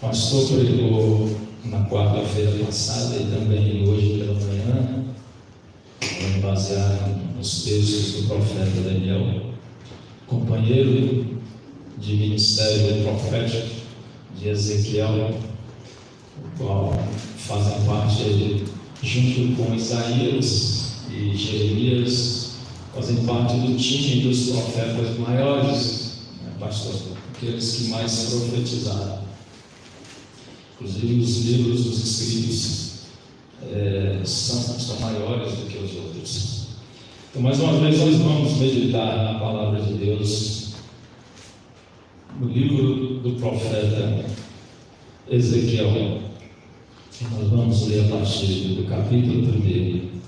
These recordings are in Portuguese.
O pastor pregou na quarta-feira passada e também hoje pela manhã, baseado nos textos do profeta Daniel, companheiro de ministério profético de Ezequiel, o qual fazem parte, junto com Isaías e Jeremias, fazem parte do time dos profetas maiores, né, pastor? Aqueles que mais profetizaram. Inclusive os livros dos escritos são maiores do que os outros. Então, mais uma vez, nós vamos meditar na palavra de Deus, no livro do profeta Ezequiel. E nós vamos ler a partir do capítulo 1.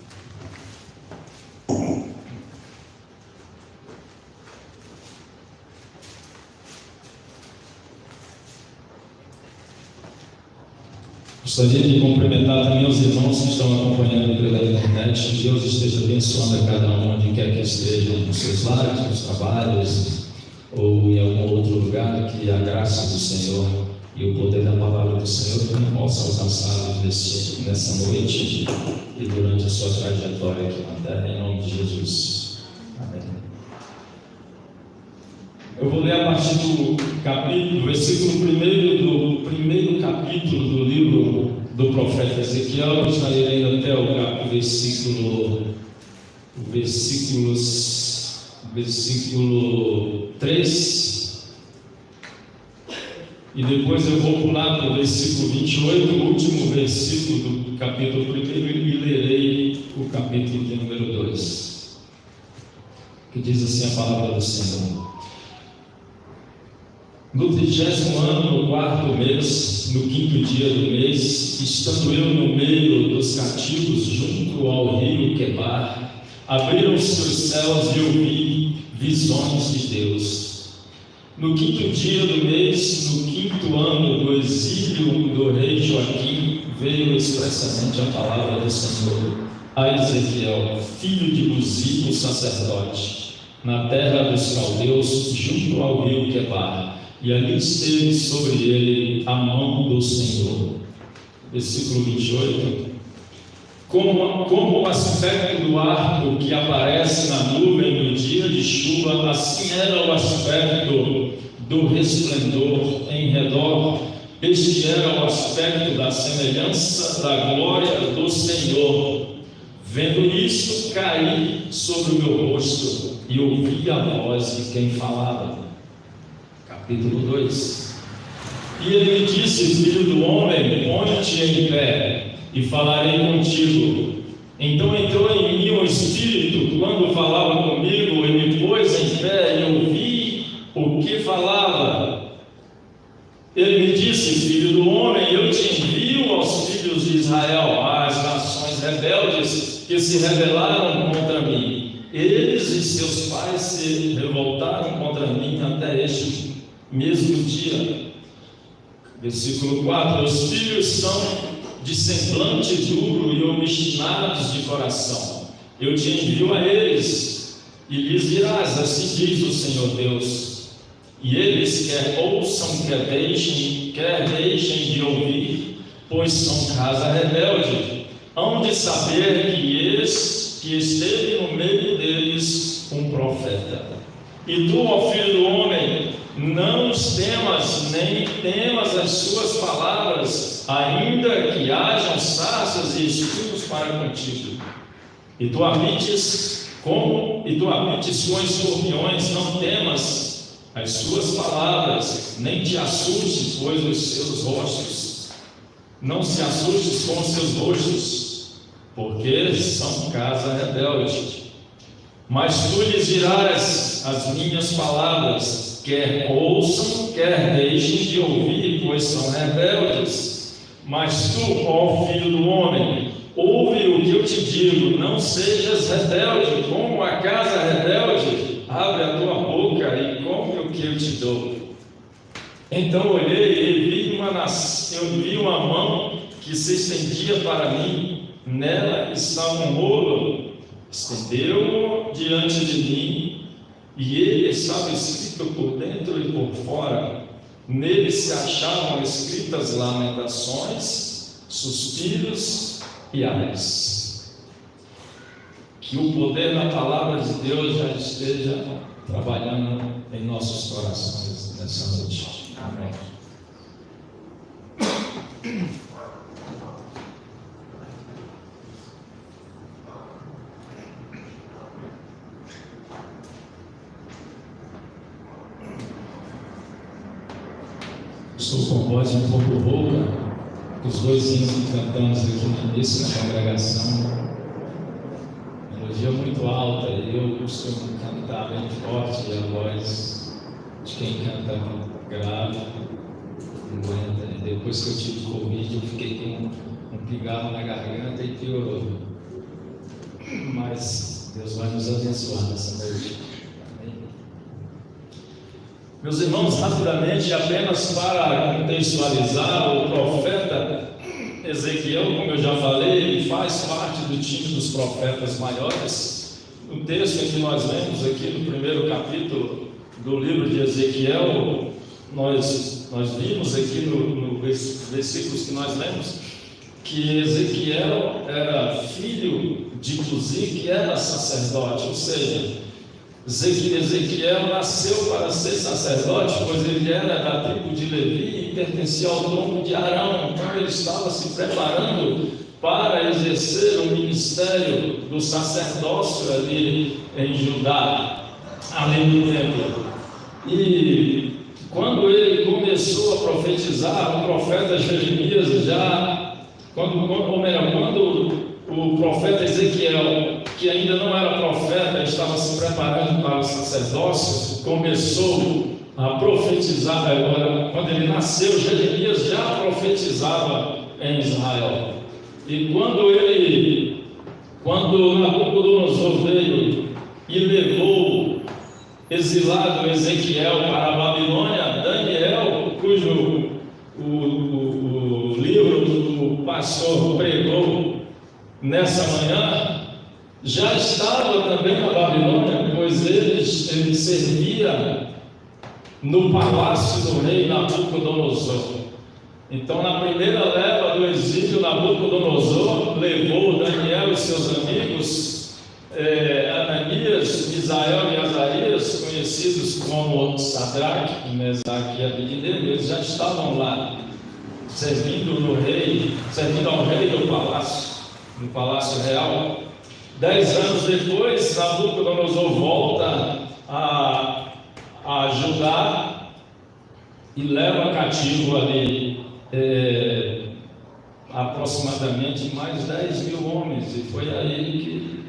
Gostaria de cumprimentar também os irmãos que estão acompanhando pela internet. Deus esteja abençoando a cada um onde quer que esteja, nos seus lares, nos trabalhos ou em algum outro lugar, que a graça do Senhor e o poder da palavra do Senhor também possa alcançá-los nessa noite e durante a sua trajetória aqui na terra, em nome de Jesus. Amém. Eu vou ler a partir do versículo 1 do primeiro capítulo do livro do profeta Ezequiel. Eu estarei lendo até o versículo 3, e depois eu vou pular para o versículo 28, o último versículo do capítulo 1, e lerei o capítulo de número 2, que diz assim a palavra do Senhor. No 30º ano, no 4º mês, no 5º dia do mês, estando eu no meio dos cativos, junto ao rio Quebar, abriram-se os céus e eu vi visões de Deus. No 5º dia do mês, no 5º ano do exílio do rei Joaquim, veio expressamente a palavra do Senhor a Ezequiel, filho de Buzi, o sacerdote, na terra dos caldeus, junto ao rio Quebar. E ali esteve sobre ele a mão do Senhor. Versículo 28. Como o aspecto do arco que aparece na nuvem no dia de chuva, assim era o aspecto do resplendor em redor. Este era o aspecto da semelhança da glória do Senhor. Vendo isto, caí sobre o meu rosto e ouvi a voz de quem falava. Capítulo 2. E ele me disse: filho do homem, põe-te em pé e falarei contigo. Então entrou em mim o Espírito quando falava comigo, e me pôs em pé e ouvi o que falava. Ele me disse: filho do homem, eu te envio aos filhos de Israel, às nações rebeldes que se rebelaram contra mim. Eles e seus pais se revoltaram contra mim até este mesmo dia. Versículo 4. Os filhos são de semblante duro e obstinados de coração. Eu te envio a eles e lhes dirás: assim diz o Senhor Deus. E eles quer ouçam, quer deixem de ouvir, pois são casa rebelde. Hão de saber que esteve no meio deles um profeta. E tu, ó filho do homem, não os temas, nem temas as suas palavras, ainda que hajam sarças e espinhos para contigo. E tu habites com escorpiões, não temas as suas palavras, nem te assustes, pois os seus rostos, não se assustes com os seus rostos, porque são casa rebelde. Mas tu lhes dirás as minhas palavras, quer ouçam, quer deixem de ouvir, pois são rebeldes. Mas tu, ó filho do homem, ouve o que eu te digo, não sejas rebelde como a casa rebelde. Abre a tua boca e come o que eu te dou. Então olhei e vi uma mão que se estendia para mim, nela estava um rolo, estendeu-o diante de mim, e ele estava escrito por dentro e por fora, Nele se achavam escritas lamentações, suspiros e ais. Que o poder da palavra de Deus já esteja trabalhando em nossos corações nessa noite. Amém. Estou com voz um pouco rouca, os dois hinos que cantamos aqui no início da congregação, melodia muito alta, e eu costumo cantar bem forte, e a voz de quem canta grave não aguenta. Depois que eu tive Covid, eu fiquei com um pigarro na garganta e piorou. Mas Deus vai nos abençoar nessa noite. Meus irmãos, rapidamente, apenas para contextualizar, o profeta Ezequiel, como eu já falei, ele faz parte do time dos profetas maiores. O texto que nós lemos aqui no primeiro capítulo do livro de Ezequiel, nós vimos aqui no versículos que nós lemos, que Ezequiel era filho de Cusi, que era sacerdote, ou seja, Ezequiel nasceu para ser sacerdote, pois ele era da tribo de Levi e pertencia ao tronco de Arão. Então ele estava se preparando para exercer o ministério do sacerdócio ali em Judá, ali no templo. E quando ele começou a profetizar, o profeta Jeremias quando o profeta Ezequiel, que ainda não era profeta, estava se preparando para o sacerdócio, começou a profetizar. Agora, quando ele nasceu, Jeremias já profetizava em Israel. E quando Nabucodonosor veio e levou exilado Ezequiel para a Babilônia, Daniel, cujo o livro do pastor pregou nessa manhã, já estava também na Babilônia, pois ele servia no palácio do rei Nabucodonosor. Então, na primeira leva do exílio, Nabucodonosor levou Daniel e seus amigos, Ananias, Misael e Azarias, conhecidos como Sadraque, Mesaque e Abednego. Eles já estavam lá, servindo ao rei do palácio, no palácio real. 10 anos depois, Nabucodonosor volta a Judá e leva cativo ali aproximadamente mais 10 mil homens, e foi aí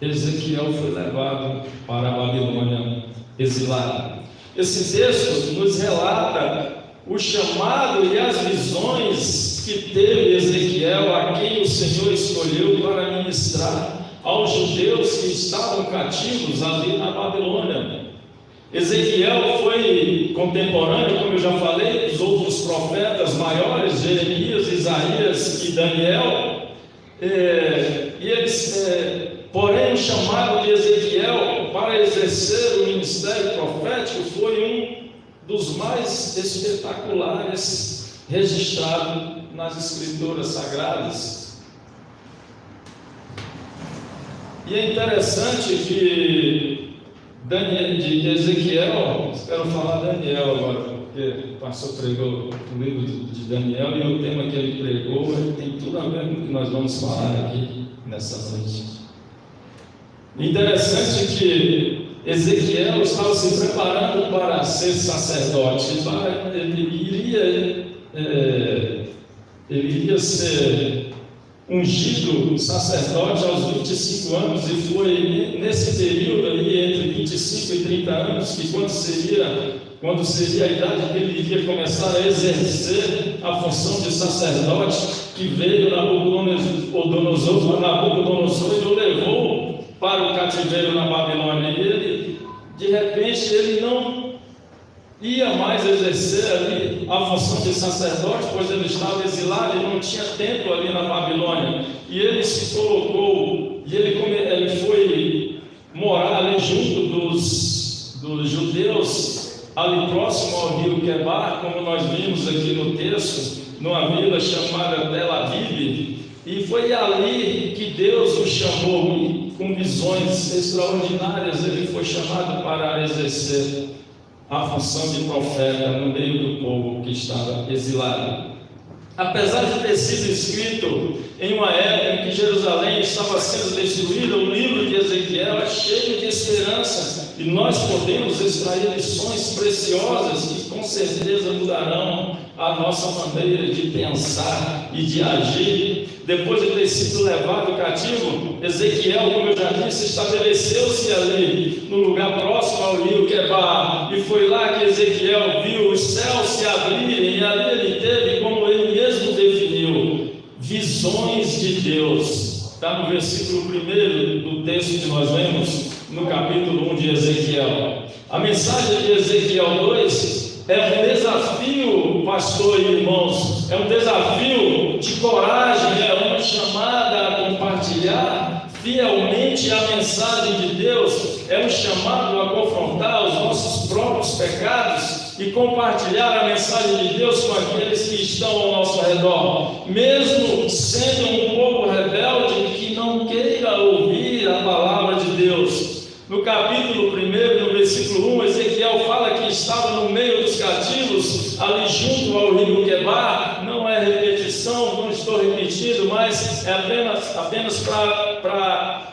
que Ezequiel foi levado para a Babilônia exilado. Esse texto nos relata o chamado e as visões que teve Ezequiel, a quem o Senhor escolheu para ministrar aos judeus que estavam cativos ali na Babilônia. Ezequiel foi contemporâneo, como eu já falei, dos outros profetas maiores, Jeremias, Isaías e Daniel, porém o chamado de Ezequiel para exercer o ministério profético foi um dos mais espetaculares registrado nas Escrituras Sagradas. E é interessante que de Ezequiel, quero falar Daniel agora, porque o pastor pregou o livro de Daniel e o tema que ele pregou tem tudo a ver com o que nós vamos falar aqui nessa noite. Interessante que Ezequiel estava se preparando para ser sacerdote. Ele iria ser ungido sacerdote aos 25 anos, e foi nesse período aí, entre 25 e 30 anos, que quando seria a idade que ele iria começar a exercer a função de sacerdote, que veio Nabucodonosor e o levou para o cativeiro na Babilônia. E ele, de repente, ele não ia mais exercer ali a função de sacerdote, pois ele estava exilado e não tinha templo ali na Babilônia. E ele se colocou, e ele foi morar ali junto dos judeus ali próximo ao rio Quebar, como nós vimos aqui no texto, numa vila chamada Tel Aviv, e foi ali que Deus o chamou, com visões extraordinárias. Ele foi chamado para exercer a função de profeta no meio do povo que estava exilado. Apesar de ter sido escrito em uma época em que Jerusalém estava sendo destruída, o livro de Ezequiel é cheio de esperança, e nós podemos extrair lições preciosas que com certeza mudarão a nossa maneira de pensar e de agir. Depois de ter sido levado cativo, Ezequiel, como eu já disse, estabeleceu-se ali no lugar próximo ao rio Quebar, e foi lá que Ezequiel viu os céus se abrirem, e ali ele teve, como ele mesmo definiu, visões de Deus. Está no versículo 1 do texto que nós lemos, no capítulo 1 de Ezequiel. A mensagem de Ezequiel 2 é um desafio, pastor e irmãos, é um desafio de coragem, é uma chamada a compartilhar fielmente a mensagem de Deus, é um chamado a confrontar os nossos próprios pecados e compartilhar a mensagem de Deus com aqueles que estão ao nosso redor, mesmo sendo um povo rebelde que não queira ouvir a palavra de Deus. No capítulo 1, no versículo 1, Ezequiel fala que estava no meio dos cativos, ali junto ao rio Quebar. Não é repetição, não estou repetindo, mas é apenas para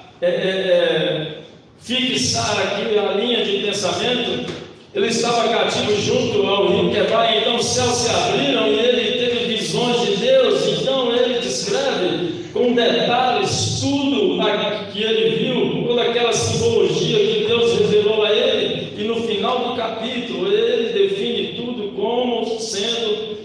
fixar aqui a linha de pensamento. Ele estava cativo junto ao rio Quebar, e então os céus se abriram e ele teve visões de Deus. Então ele descreve com detalhes tudo que ele viu, toda aquela simbologia que Deus revelou a ele, e no final do capítulo ele define tudo como sendo,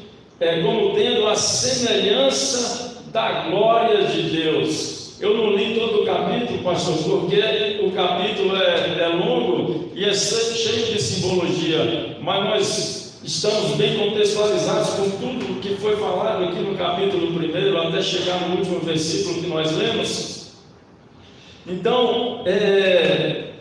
como tendo a semelhança da glória de Deus. Eu não li todo o capítulo, pastor, porque o capítulo é longo e é cheio de simbologia, mas nós estamos bem contextualizados com tudo o que foi falado aqui no capítulo 1, até chegar no último versículo que nós lemos. Então, ele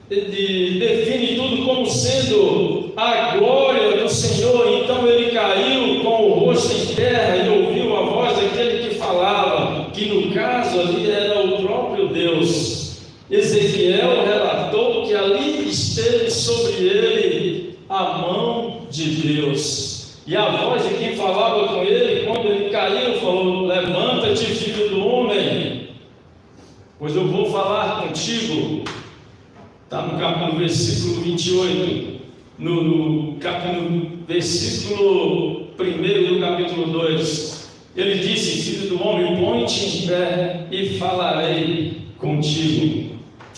define tudo como sendo a glória do Senhor. Então ele caiu com o rosto em terra e ouviu a voz daquele que falava, que no caso ali era o próprio Deus. Ezequiel relatou que ali esteve sobre ele a mão de Deus, e a voz de quem falava com ele, quando ele caiu, falou: levanta-te, filho do homem, pois eu vou falar contigo. Está no versículo 28, no versículo 1 do capítulo 2, ele disse: filho do homem, põe-te em pé e falarei contigo.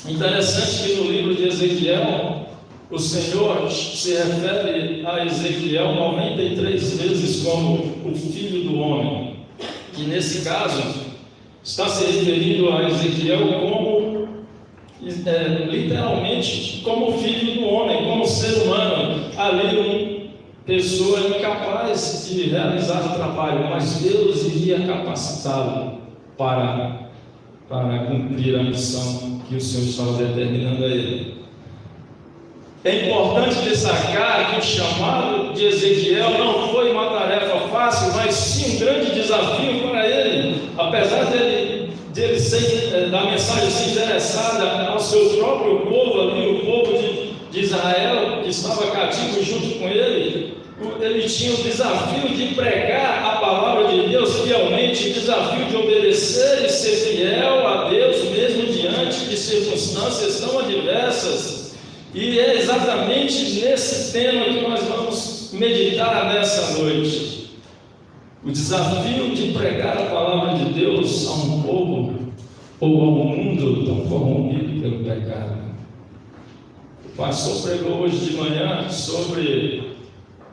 Interessante que no livro de Ezequiel, o Senhor se refere a Ezequiel 93 vezes como o filho do homem, que nesse caso está se referindo a Ezequiel como, literalmente, como filho do homem, como ser humano, ali uma pessoa incapaz de realizar o trabalho, mas Deus iria capacitá-lo para cumprir a missão que o Senhor estava determinando a ele. É importante destacar que o chamado de Ezequiel não foi uma tarefa fácil, mas sim um grande desafio para ele. Apesar dele ser, da mensagem ser endereçada ao seu próprio povo ali, o povo de Israel, que estava cativo junto com ele, ele tinha o desafio de pregar a palavra de Deus fielmente, o desafio de obedecer e ser fiel a Deus, mesmo diante de circunstâncias tão adversas. E é exatamente nesse tema que nós vamos meditar nessa noite. O desafio de pregar a palavra de Deus a um povo ou a um mundo tão corrompido pelo pecado. O pastor pregou hoje de manhã sobre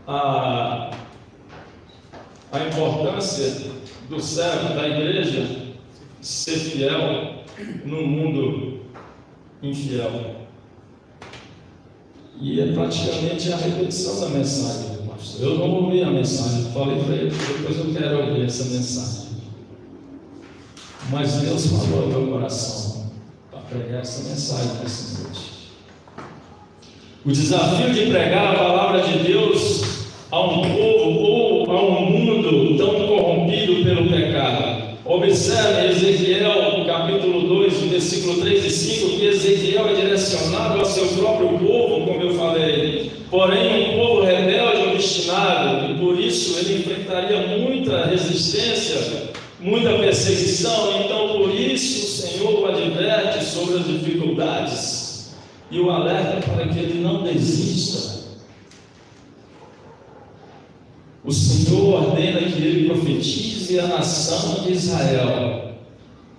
a importância do servo da igreja ser fiel no mundo infiel. E é praticamente a repetição da mensagem, pastor. Eu não ouvi a mensagem, falei para ele, depois eu quero ouvir essa mensagem. Mas Deus falou ao meu coração para pregar essa mensagem nessa noite. O desafio de pregar a palavra de Deus a um povo ou a um mundo tão corrompido pelo pecado. Observe Ezequiel, capítulo 2, versículo 3 e 5, que Ezequiel é direcionado ao seu próprio povo, como eu falei. Porém, um povo rebelde, obstinado, e por isso ele enfrentaria muita resistência, muita perseguição. Então, por isso, o Senhor o adverte sobre as dificuldades e o alerta para que ele não desista. O Senhor ordena que ele profetize a nação de Israel.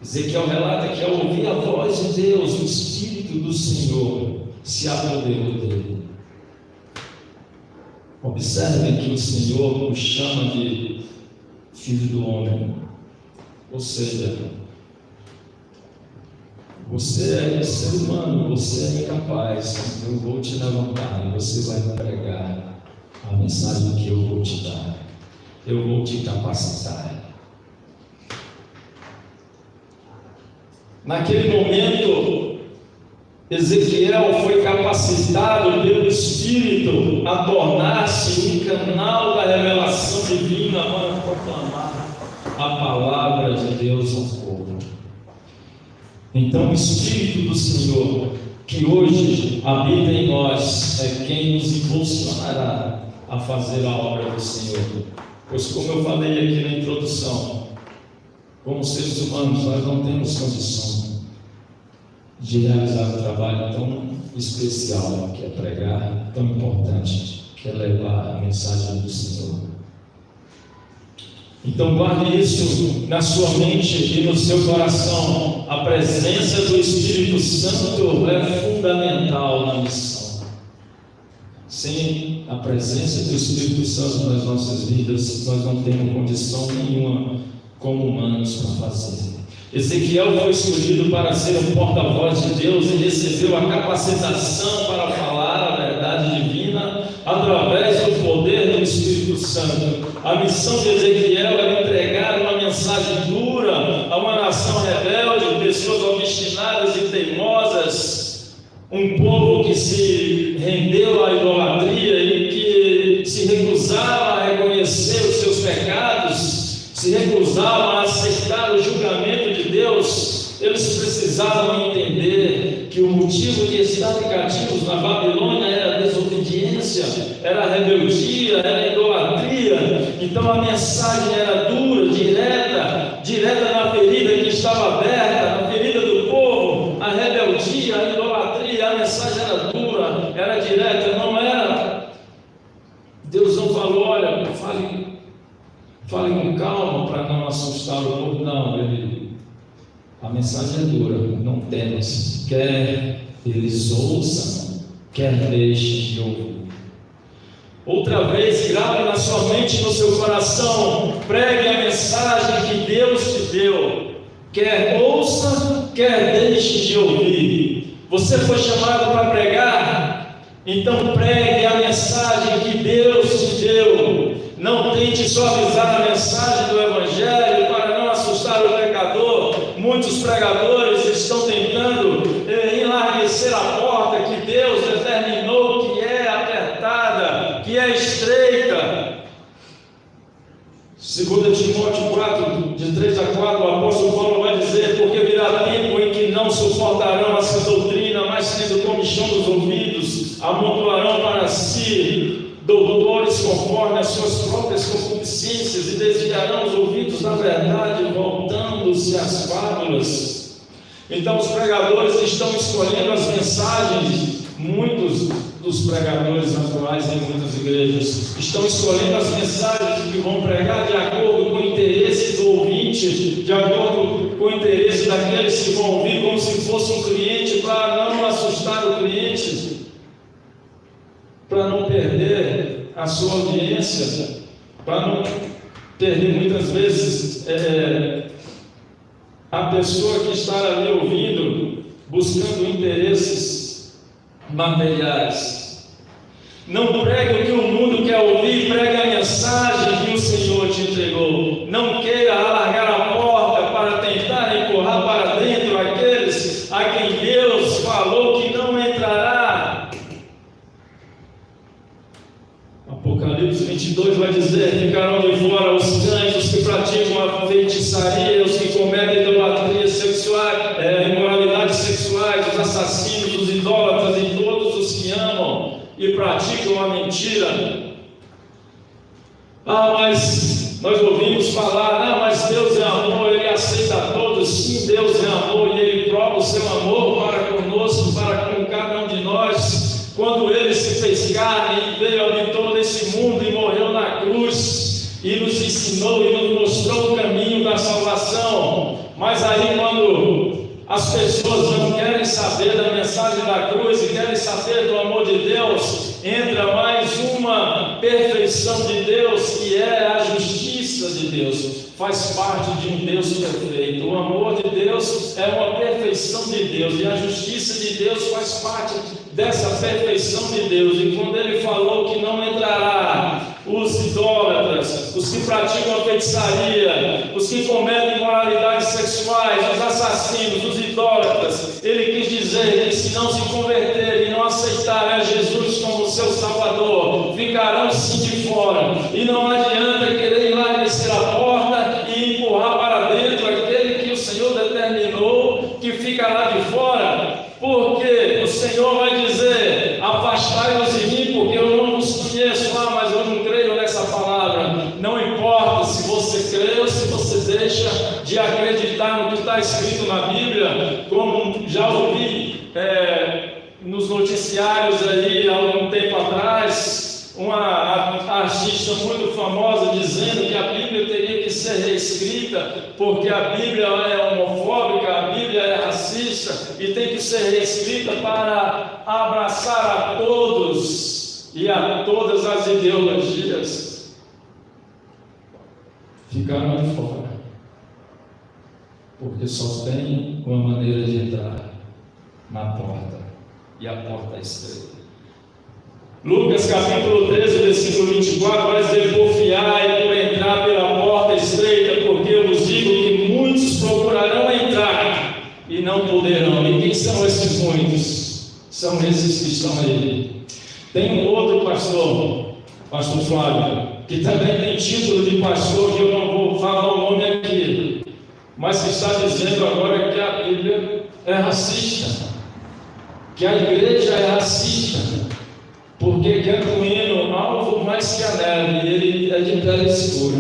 Ezequiel relata que ao ouvir a voz de Deus, o Espírito do Senhor se apoderou dele. Observem que o Senhor o chama de filho do homem. Ou seja, você é ser humano, você é incapaz. Eu vou te levantar e você vai pregar a mensagem que eu vou te dar. Eu vou te capacitar. Naquele momento, Ezequiel foi capacitado pelo Espírito a tornar-se um canal da revelação divina para proclamar a palavra de Deus ao povo. Então, o Espírito do Senhor, que hoje habita em nós, é quem nos impulsionará a fazer a obra do Senhor. Pois, como eu falei aqui na introdução, como seres humanos, nós não temos condição de realizar um trabalho tão especial, que é pregar, tão importante, que é levar a mensagem do Senhor. Então, guarde isso na sua mente e no seu coração. A presença do Espírito Santo é fundamental na missão. Sem a presença do Espírito Santo nas nossas vidas, nós não temos condição nenhuma como humanos para fazer. Ezequiel foi escolhido para ser o porta-voz de Deus e recebeu a capacitação para falar a verdade divina através do poder do Espírito Santo. A missão de Ezequiel era entregar uma mensagem dura a uma nação rebelde, pessoas obstinadas e teimosas, um povo que se rendeu à idolatria e que se recusava a reconhecer os seus pecados, se recusavam a aceitar o julgamento de Deus. Eles precisavam entender que o motivo de estarem cativos na Babilônia era a desobediência, era a rebeldia, era a idolatria. Então a mensagem era dura, direta na ferida que estava aberta, na ferida do povo, a rebeldia, a idolatria. A mensagem era dura, era direta, não era. Deus não falou, olha, fale com calma para não assustar o povo. Não, a mensagem é dura, não temas. Quer eles ouçam, quer deixem de ouvir. Outra vez, grave na sua mente e no seu coração, pregue a mensagem que Deus te deu. Quer ouça, quer deixe de ouvir. Você foi chamado para pregar? Então pregue a mensagem que Deus te deu. Não tente suavizar a mensagem do Evangelho para não assustar o pecador. Muitos pregadores estão tentando enlarguecer a porta que Deus determinou, que é apertada, que é estreita. 2 Timóteo 4, de 3 a 4, o apóstolo Paulo vai dizer: porque virá tempo em que não suportarão essa doutrina, mas tendo comichão dos ouvidos, amontoarão para si doutores conforme as suas próprias concupiscências e desviarão os ouvidos da verdade, voltando-se às fábulas. Então os pregadores estão escolhendo as mensagens. Muitos dos pregadores atuais em muitas igrejas estão escolhendo as mensagens que vão pregar de acordo com o interesse do ouvinte, de acordo com o interesse daqueles que vão ouvir, como se fosse um cliente, para não assustar o cliente, para não perder a sua audiência, para não perder muitas vezes a pessoa que está ali ouvindo, buscando interesses materiais. Não pregue o que o mundo quer ouvir, pregue a mensagem que o Senhor te entregou. Não queira alargar a porta para tentar empurrar para dentro aqueles a quem Deus falou que não entrará. Mas nós ouvimos falar, mas Deus é amor, Ele aceita a todos. Sim, Deus é amor e Ele prova o seu amor para conosco, para com cada um de nós, quando Ele se fez carne e veio, habitou nesse mundo e morreu na cruz e nos ensinou e nos mostrou o caminho da salvação. Mas aí, quando as pessoas não querem saber da mensagem da cruz e querem saber do amor de Deus, entra mais uma perfeição de Deus, que é a justiça de Deus. Faz parte de um Deus perfeito. O amor de Deus é uma perfeição de Deus, e a justiça de Deus faz parte dessa perfeição de Deus. E quando Ele falou que não entrará os idólatras, os que praticam a feitiçaria, os que cometem imoralidades sexuais, os assassinos, os idólatras, Ele quis dizer que se não se converterem e não aceitarem a Jesus como seu Salvador, ficarão sim de fora. E não adianta querer ir lá descer a porta e empurrar para dentro aquele que o Senhor determinou que fica lá de fora, porque o Senhor vai dizer: afastai-vos de mim, porque eu não vos conheço. Mas eu não creio nessa palavra. Não importa se você crê ou se você deixa de acreditar no que está escrito na Bíblia, como já ouvi nos noticiários aí há algum tempo atrás, uma artista muito famosa dizendo que a Bíblia teria que ser reescrita, porque a Bíblia é homofóbica, a Bíblia é racista, e tem que ser reescrita para abraçar a todos e a todas as ideologias. Ficaram de fora, porque só tem uma maneira de entrar, na porta, e a porta é estreita. Lucas capítulo 13, versículo 24, vai dizer: porfiai por entrar pela porta estreita, porque eu vos digo que muitos procurarão entrar e não poderão. E quem são esses muitos? São esses que estão aí. Tem um outro pastor, pastor Flávio, que também tem título de pastor, que eu não vou falar o nome aqui, mas que está dizendo agora que a Bíblia é racista, que a igreja é racista, porque canta um hino alvo mais que a neve, e ele é de pele escura.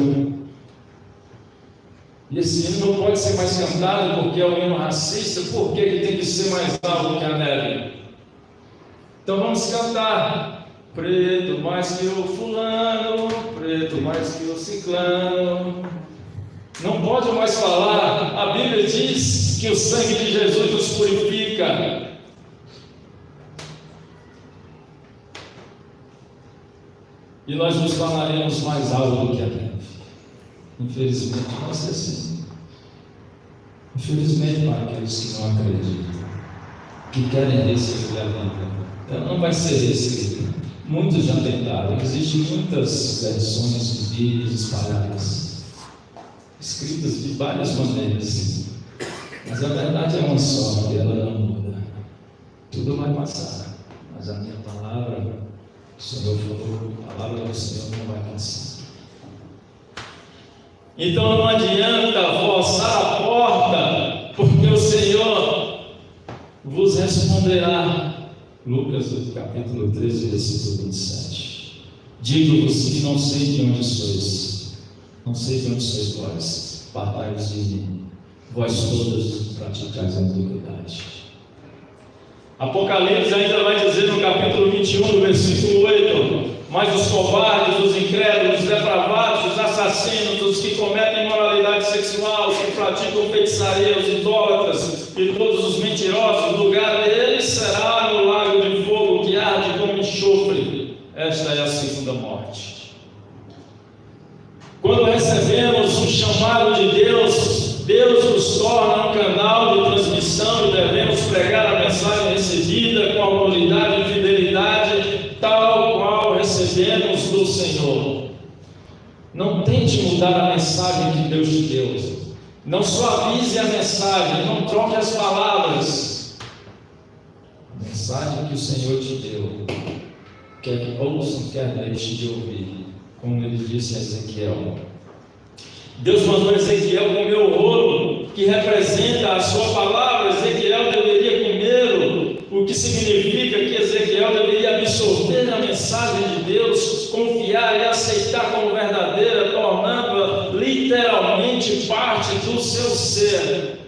E esse hino não pode ser mais cantado porque é um hino racista. Por que ele tem que ser mais alto que a neve? Então vamos cantar: preto mais que o fulano, preto mais que o ciclano. Não pode mais falar. A Bíblia diz que o sangue de Jesus nos purifica. E nós nos tornaremos mais alto do que a neve. Infelizmente, vai ser assim. Infelizmente, para aqueles que não acreditam, que querem receber a vida, então não vai ser recebido. Muitos já tentaram. Existem muitas versões de Bíblias espalhadas, escritas de várias maneiras, mas a verdade é uma só, e ela não muda. Tudo vai passar, mas a minha palavra, o Senhor falou, a palavra do Senhor não vai passar. Então não adianta forçar a porta, porque o Senhor vos responderá. Lucas capítulo 13, versículo 27. Digo-vos que não sei de onde sois, não sei de onde sois vós, partai-vos de mim, vós todos praticais a iniquidade. Apocalipse ainda vai dizer no capítulo 21, no versículo 8: mas os covardes, os incrédulos, os depravados, os assassinos, os que cometem imoralidade sexual, os que praticam feitiçaria, os idólatras e todos os mentirosos, o lugar deles será no lago de fogo que arde como enxofre. Esta é a segunda morte. Quando recebemos o chamado de Deus, Deus nos torna um canal de transmissão e devemos pregar a mensagem recebida com autoridade e fidelidade, tal qual recebemos do Senhor. Não tente mudar a mensagem que Deus te deu. Não suavize a mensagem, não troque as palavras. A mensagem que o Senhor te deu, quer ouça, quer deixe de ouvir, como ele disse a Ezequiel. Deus mandou Ezequiel comer o rolo que representa a sua palavra. Ezequiel deveria comer o o que significa que Ezequiel deveria absorver a mensagem de Deus, confiar e aceitar como verdadeira, tornando-a literalmente parte do seu ser.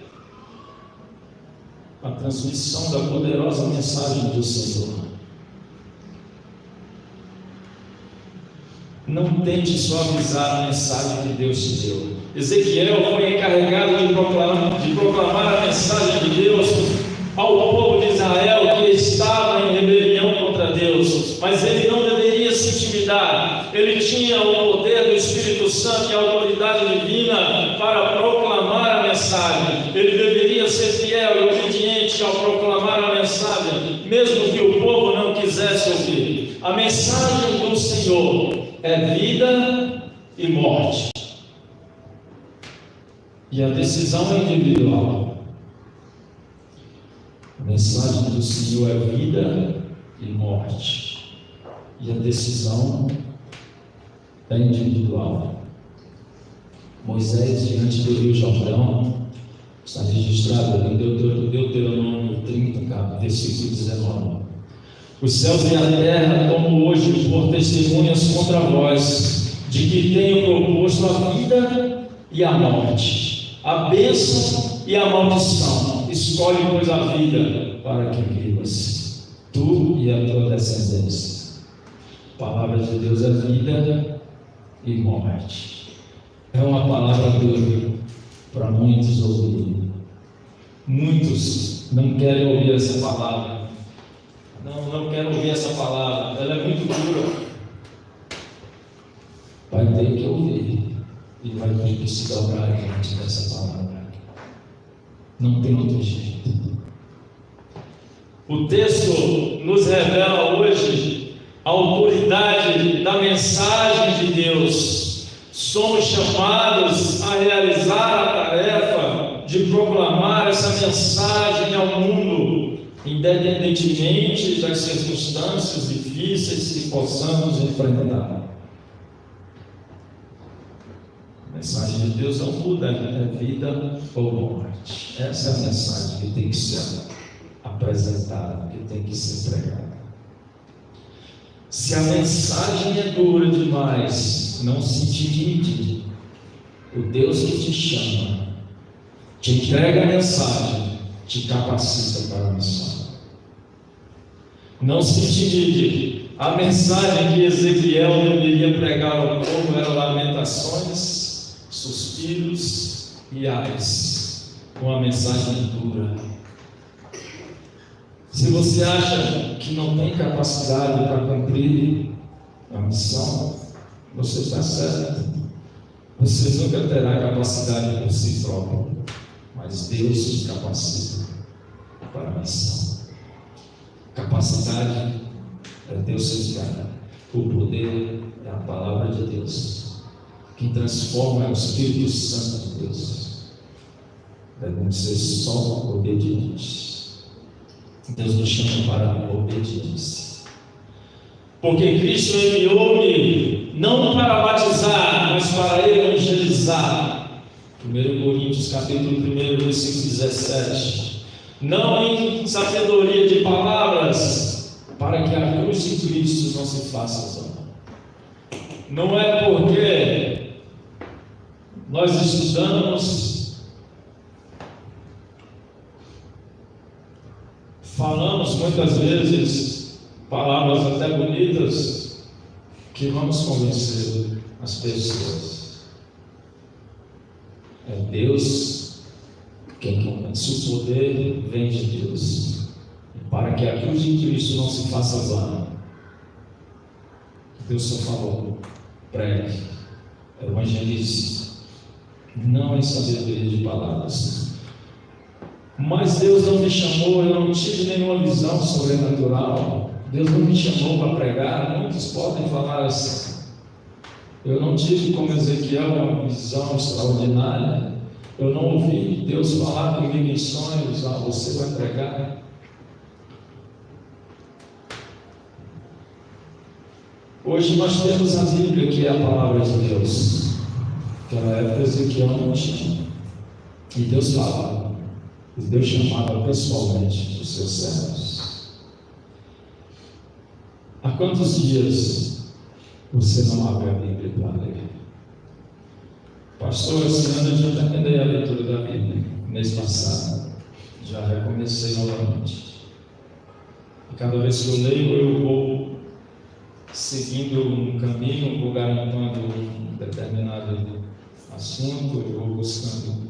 A transmissão da poderosa mensagem do Senhor. Não tente suavizar a mensagem que Deus te deu. Ezequiel foi encarregado de proclamar a mensagem de Deus ao povo de Israel que estava em rebelião contra Deus, mas ele não deveria se intimidar. Ele tinha o poder do Espírito Santo e a autoridade divina para proclamar a mensagem. Ele deveria ser fiel e obediente ao proclamar a mensagem, mesmo que o povo não quisesse ouvir. A mensagem do Senhor é vida e morte, e a decisão é individual. A mensagem do Senhor é vida e morte, e a decisão é individual. Moisés, diante do rio Jordão, está registrado em Deuteronômio 30, versículo 19: os céus e a terra tomo hoje por testemunhas contra vós, de que tenho proposto a vida e a morte, a bênção e a maldição. Escolhe, pois, a vida, para que vivas, tu e a tua descendência. A palavra de Deus é vida e morte. É uma palavra dura para muitos ouvir. Muitos não querem ouvir essa palavra. Não quero ouvir essa palavra, ela é muito dura. Vai ter que ouvir e vai ter que se dobrar diante dessa palavra. Não tem outro jeito. O texto nos revela hoje a autoridade da mensagem de Deus. Somos chamados a realizar a tarefa de proclamar essa mensagem ao mundo, independentemente das circunstâncias difíceis que possamos enfrentar. A mensagem de Deus não muda, é vida ou morte. Essa é a mensagem que tem que ser apresentada, que tem que ser pregada. Se a mensagem é dura demais, não se intimide. O Deus que te chama, te entrega a mensagem, te capacita para a missão. Não se intimide. A mensagem que Ezequiel deveria pregar ao povo era lamentações, suspiros e ais, com a mensagem dura. Se você acha que não tem capacidade para cumprir a missão, você está certo. Você nunca terá capacidade por si próprio, mas Deus te capacita para a missão. Capacidade é Deus que dá. O poder é a palavra de Deus. Quem transforma é o Espírito Santo de Deus. Devemos ser só obedientes. Deus nos chama para a obediência. Porque Cristo enviou-me não para batizar, mas para evangelizar. 1 Coríntios capítulo 1, versículo 17. Não em sabedoria de palavras, para que a cruz de Cristo não se faça vã. Não é porque nós estudamos, falamos muitas vezes palavras até bonitas, que vamos convencer as pessoas. É Deus quem convence. O poder vem de Deus, para que a cruz de Cristo não se faça vã. Deus só falou: pregue, evangelize, não em sabedoria de palavras. Mas Deus não me chamou, eu não tive nenhuma visão sobrenatural. Deus não me chamou para pregar. Muitos podem falar assim: eu não tive como Ezequiel uma visão extraordinária. Eu não ouvi Deus falar comigo em sonhos. Você vai pregar. Hoje nós temos a Bíblia, que é a palavra de Deus. Naquela época Ezequiel não tinha. E Deus falava. E Deus chamava pessoalmente os seus servos. quantos dias você não abre a Bíblia para ler? Pastor, esse ano eu já terminei a leitura da Bíblia, mês passado. Já recomecei novamente. E cada vez que eu leio, eu vou seguindo um caminho, vou garimpando um determinado assunto, eu vou buscando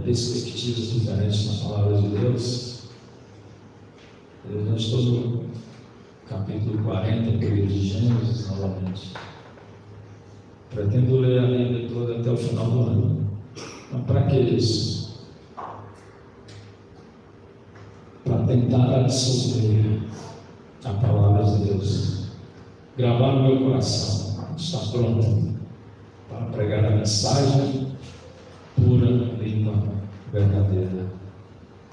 perspectivas diferentes na palavra de Deus. Eu já estou no capítulo 40 do livro de Gênesis novamente. Pretendo ler a Bíblia toda até o final do ano. Mas para que isso? Para tentar absorver a palavra de Deus, gravar no meu coração, estar pronto para pregar a mensagem pura, limpa, verdadeira,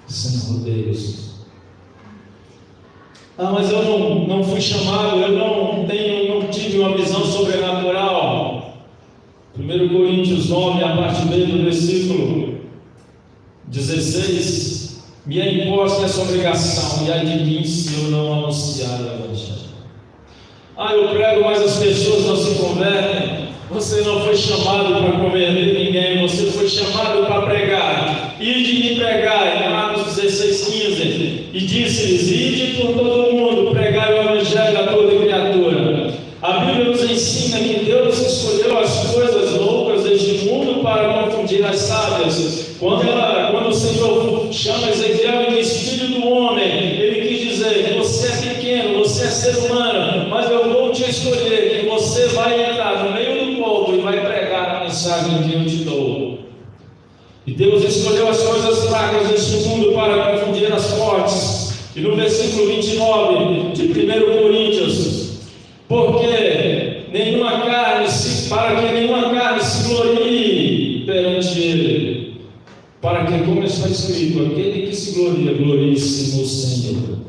sem rodeios. Mas eu não fui chamado, eu não tive uma visão sobrenatural. 1 Coríntios 9, a parte B do versículo 16: me é imposta essa obrigação, e ai de mim se eu não anunciar o Evangelho. Eu prego, mas as pessoas não se convertem. Você não foi chamado para converter ninguém, você foi chamado para pregar. Ide e pregai, em Marcos 16:15, e disse-lhes: ide por todo o mundo, pregai o Evangelho a toda criatura. A Bíblia nos ensina que Deus escolheu as coisas loucas deste mundo para confundir as sábias. Quando o Senhor chama Ezequiel e diz: filho do homem, ele quis dizer: você é pequeno, você é ser humano, mas eu vou te escolher, que você vai entrar no meio do povo e vai pregar a mensagem que eu te dou. E Deus escolheu as coisas fracas deste mundo para confundir as fortes. E no versículo 29 de 1 Coríntios: porque para que nenhuma carne se glorie perante ele, para que, como está escrito, aquele que se gloria, glorie-se no Senhor.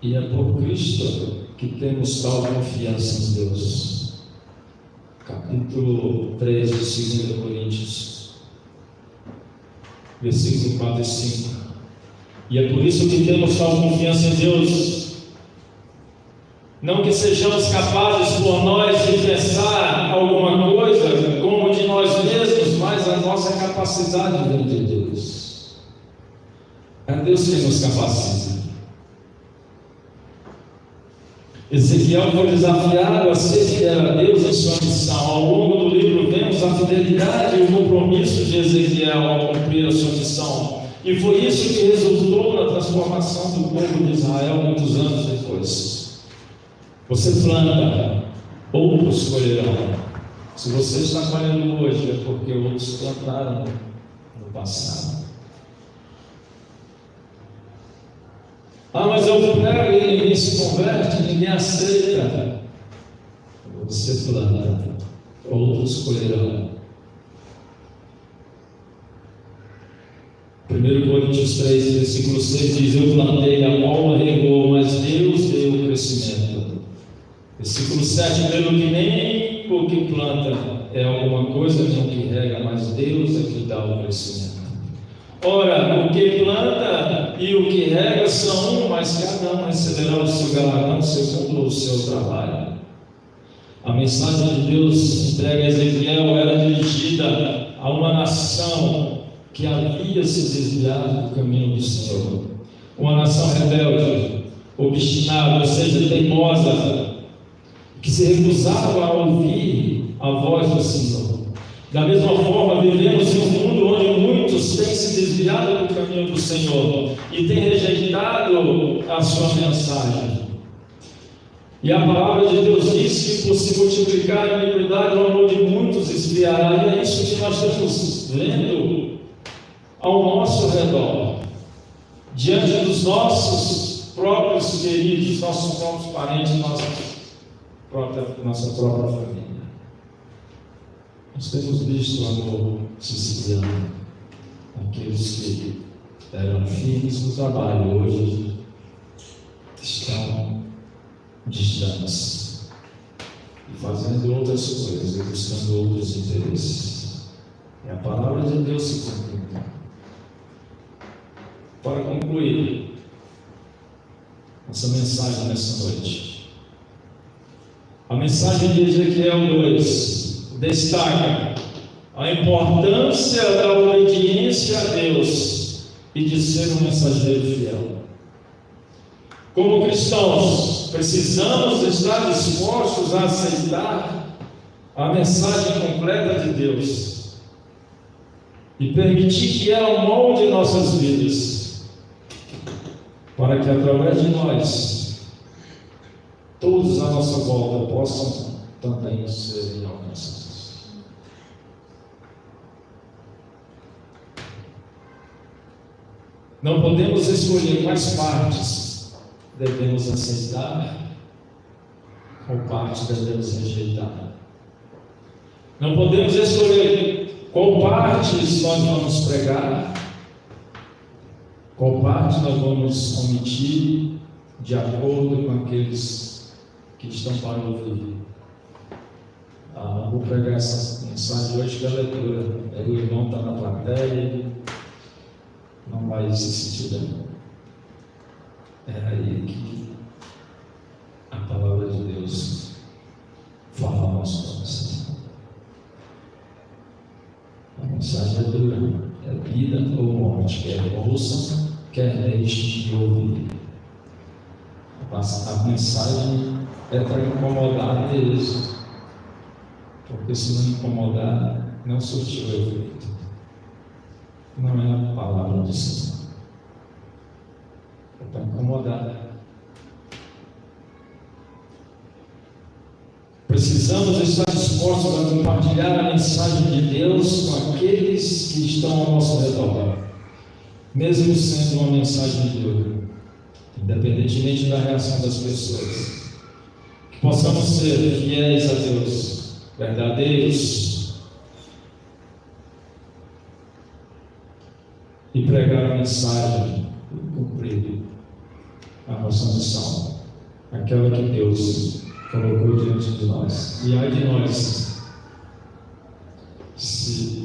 E é por Cristo que temos tal confiança em Deus. Capítulo 3 de 2 Coríntios, versículo 4 e 5. E é por isso que temos tal confiança em Deus. Não que sejamos capazes por nós de pensar alguma coisa como de nós mesmos, mas a nossa capacidade vem de Deus. É Deus quem nos capacita. Ezequiel foi desafiado a ser fiel a Deus em sua missão. Ao longo do livro vemos a fidelidade e o compromisso de Ezequiel ao cumprir a sua missão. E foi isso que resultou na transformação do povo de Israel muitos anos depois. Você planta, outros colherão. Se você está colhendo hoje, é porque outros plantaram no passado. Mas eu prego e ninguém se converte, ninguém aceita. Você planta, outros colherão. 1 Coríntios 3, versículo 6 diz: eu plantei, a mola regou, mas Deus deu o crescimento. Versículo 7, pelo que nem o que planta é alguma coisa, nem o que rega, mas Deus é que dá o crescimento. Ora, o que planta e o que rega são um, mas cada um receberá o seu galardão segundo o seu trabalho. A mensagem de Deus entregue a Ezequiel era dirigida a uma nação que havia se desviado do caminho do Senhor. Uma nação rebelde, obstinada, ou seja, teimosa, que se recusava a ouvir a voz do Senhor. Da mesma forma, vivemos em um mundo onde muitos têm se desviado do caminho do Senhor e têm rejeitado a sua mensagem. E a palavra de Deus diz que por se multiplicar a iniquidade, o amor de muitos esfriará. E é isso que nós estamos vendo ao nosso redor, diante dos nossos próprios queridos, nossos próprios parentes, nossa própria família. Nós temos visto o amor se esfriando. Aqueles que eram firmes no trabalho hoje estão distantes e fazendo outras coisas e buscando outros interesses. E a palavra de Deus se cumpriu. Para concluir, essa mensagem nessa noite. A mensagem de Ezequiel 2 destaca a importância da obediência a Deus e de ser um mensageiro fiel. Como cristãos, precisamos estar dispostos a aceitar a mensagem completa de Deus e permitir que ela molde nossas vidas, para que através de nós, todos à nossa volta possam também serem alcançados. Não podemos escolher quais partes devemos aceitar ou parte devemos rejeitar. Não podemos escolher qual parte nós vamos pregar, qual parte nós vamos omitir de acordo com aqueles que estão para ouvir. Vou pregar essa mensagem hoje que é a leitura. O irmão está na plateia, não vai se sentir bem. É aí que a palavra de Deus fala ao nosso coração. A mensagem é dura, é vida ou morte, quer ouçam, quer deixem de ouvir. A mensagem é para incomodar Deus, porque se não incomodar, não surtiu efeito. Não é a palavra de Deus. É para incomodar. Precisamos estar dispostos a compartilhar a mensagem de Deus com aqueles que estão ao nosso redor, mesmo sendo uma mensagem dura, independentemente da reação das pessoas. Que possamos ser fiéis a Deus, verdadeiros, e pregar a mensagem e cumprir a nossa missão, aquela que Deus colocou diante de nós. E ai de nós se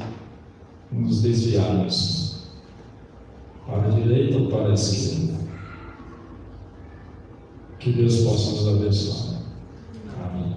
nos desviarmos para a direita ou para a esquerda. Que Deus possa nos abençoar. Amém.